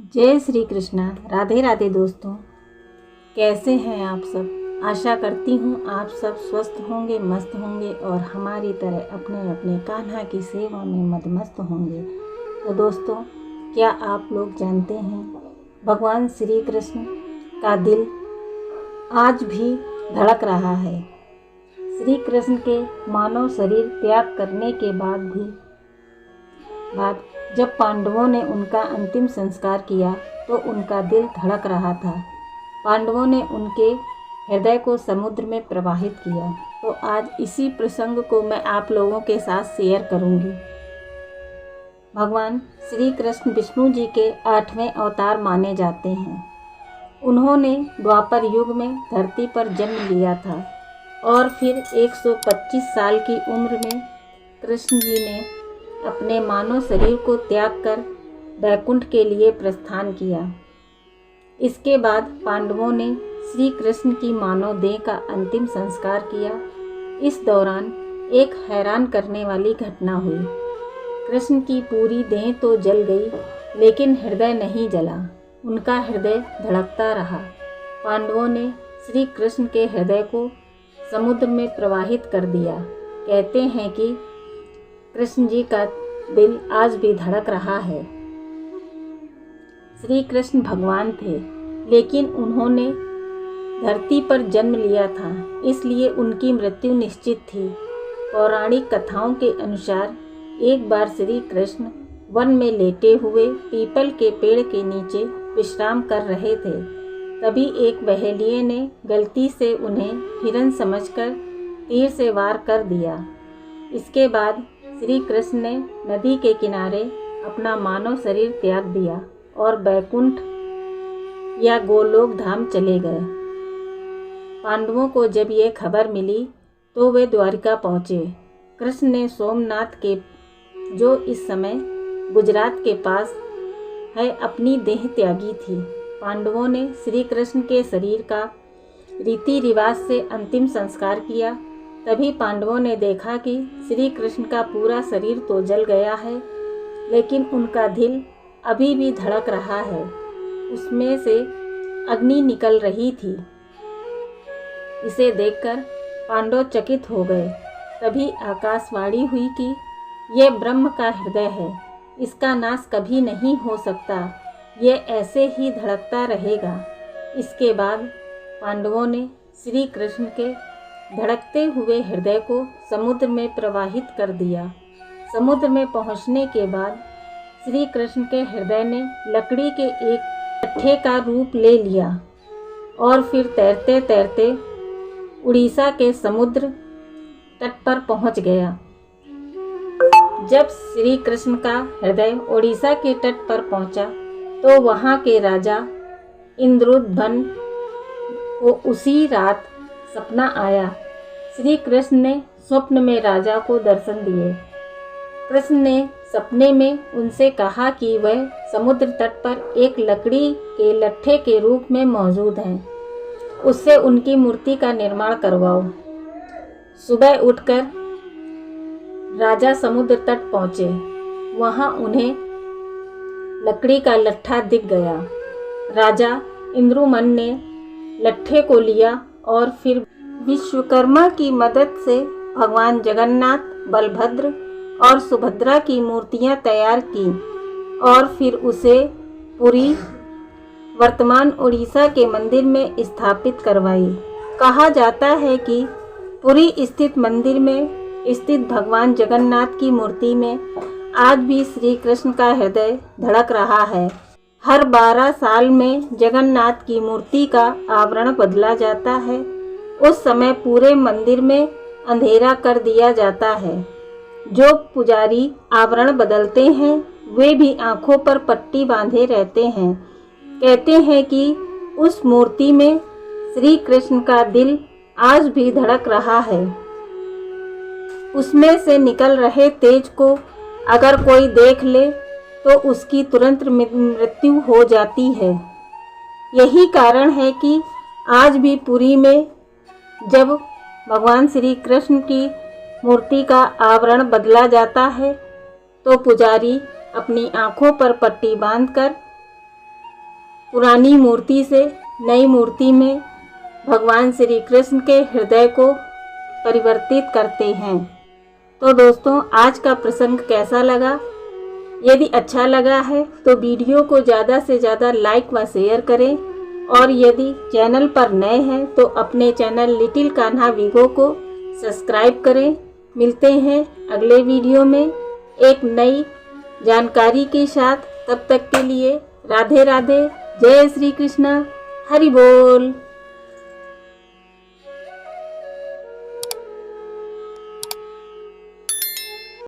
जय श्री कृष्णा। राधे राधे दोस्तों, कैसे हैं आप सब। आशा करती हूँ आप सब स्वस्थ होंगे, मस्त होंगे और हमारी तरह अपने अपने कान्हा की सेवा में मदमस्त होंगे। तो दोस्तों, क्या आप लोग जानते हैं भगवान श्री कृष्ण का दिल आज भी धड़क रहा है। श्री कृष्ण के मानव शरीर त्याग करने के बाद जब पांडवों ने उनका अंतिम संस्कार किया तो उनका दिल धड़क रहा था। पांडवों ने उनके हृदय को समुद्र में प्रवाहित किया। तो आज इसी प्रसंग को मैं आप लोगों के साथ शेयर करूंगी। भगवान श्री कृष्ण विष्णु जी के 8वें अवतार माने जाते हैं। उन्होंने द्वापर युग में धरती पर जन्म लिया था और फिर 125 साल की उम्र में कृष्ण जी ने अपने मानव शरीर को त्याग कर वैकुंठ के लिए प्रस्थान किया। इसके बाद पांडवों ने श्री कृष्ण की मानव देह का अंतिम संस्कार किया। इस दौरान एक हैरान करने वाली घटना हुई। कृष्ण की पूरी देह तो जल गई, लेकिन हृदय नहीं जला। उनका हृदय धड़कता रहा। पांडवों ने श्री कृष्ण के हृदय को समुद्र में प्रवाहित कर दिया। कहते हैं कि कृष्ण जी का दिल आज भी धड़क रहा है। श्री कृष्ण भगवान थे, लेकिन उन्होंने धरती पर जन्म लिया था, इसलिए उनकी मृत्यु निश्चित थी। पौराणिक कथाओं के अनुसार एक बार श्री कृष्ण वन में लेटे हुए पीपल के पेड़ के नीचे विश्राम कर रहे थे। तभी एक बहेलिये ने गलती से उन्हें हिरन समझकर तीर से वार कर दिया। इसके बाद श्री कृष्ण ने नदी के किनारे अपना मानव शरीर त्याग दिया और बैकुंठ या गोलोक धाम चले गए। पांडवों को जब ये खबर मिली तो वे द्वारिका पहुँचे। कृष्ण ने सोमनाथ के, जो इस समय गुजरात के पास है, अपनी देह त्यागी थी। पांडवों ने श्री कृष्ण के शरीर का रीति रिवाज से अंतिम संस्कार किया। तभी पांडवों ने देखा कि श्री कृष्ण का पूरा शरीर तो जल गया है, लेकिन उनका दिल अभी भी धड़क रहा है। उसमें से अग्नि निकल रही थी। इसे देखकर पांडव चकित हो गए। तभी आकाशवाणी हुई कि यह ब्रह्म का हृदय है, इसका नाश कभी नहीं हो सकता, यह ऐसे ही धड़कता रहेगा। इसके बाद पांडवों ने श्री कृष्ण के धड़कते हुए हृदय को समुद्र में प्रवाहित कर दिया। समुद्र में पहुंचने के बाद श्री कृष्ण के हृदय ने लकड़ी के एक लट्ठे का रूप ले लिया और फिर तैरते तैरते उड़ीसा के समुद्र तट पर पहुंच गया। जब श्री कृष्ण का हृदय उड़ीसा के तट पर पहुंचा तो वहां के राजा इंद्रुदभन को उसी रात सपना आया। श्री कृष्ण ने स्वप्न में राजा को दर्शन दिए। कृष्ण ने सपने में उनसे कहा कि वह समुद्र तट पर एक लकड़ी के लट्ठे के रूप में मौजूद हैं, उससे उनकी मूर्ति का निर्माण करवाओ। सुबह उठकर राजा समुद्र तट पहुँचे। वहाँ उन्हें लकड़ी का लट्ठा दिख गया। राजा इंद्रुमन ने लट्ठे को लिया और फिर विश्वकर्मा की मदद से भगवान जगन्नाथ, बलभद्र और सुभद्रा की मूर्तियां तैयार की और फिर उसे पुरी, वर्तमान उड़ीसा के मंदिर में स्थापित करवाई। कहा जाता है कि पुरी स्थित मंदिर में स्थित भगवान जगन्नाथ की मूर्ति में आज भी श्री कृष्ण का हृदय धड़क रहा है। हर 12 साल में जगन्नाथ की मूर्ति का आवरण बदला जाता है। उस समय पूरे मंदिर में अंधेरा कर दिया जाता है। जो पुजारी आवरण बदलते हैं वे भी आंखों पर पट्टी बांधे रहते हैं। कहते हैं कि उस मूर्ति में श्री कृष्ण का दिल आज भी धड़क रहा है। उसमें से निकल रहे तेज को अगर कोई देख ले तो उसकी तुरंत मृत्यु हो जाती है। यही कारण है कि आज भी पुरी में जब भगवान श्री कृष्ण की मूर्ति का आवरण बदला जाता है तो पुजारी अपनी आंखों पर पट्टी बांधकर पुरानी मूर्ति से नई मूर्ति में भगवान श्री कृष्ण के हृदय को परिवर्तित करते हैं। तो दोस्तों, आज का प्रसंग कैसा लगा? यदि अच्छा लगा है तो वीडियो को ज़्यादा से ज़्यादा लाइक व शेयर करें, और यदि चैनल पर नए हैं तो अपने चैनल लिटिल कान्हा वीगो को सब्सक्राइब करें। मिलते हैं अगले वीडियो में एक नई जानकारी के साथ। तब तक के लिए राधे राधे, जय श्री कृष्णा, हरि बोल।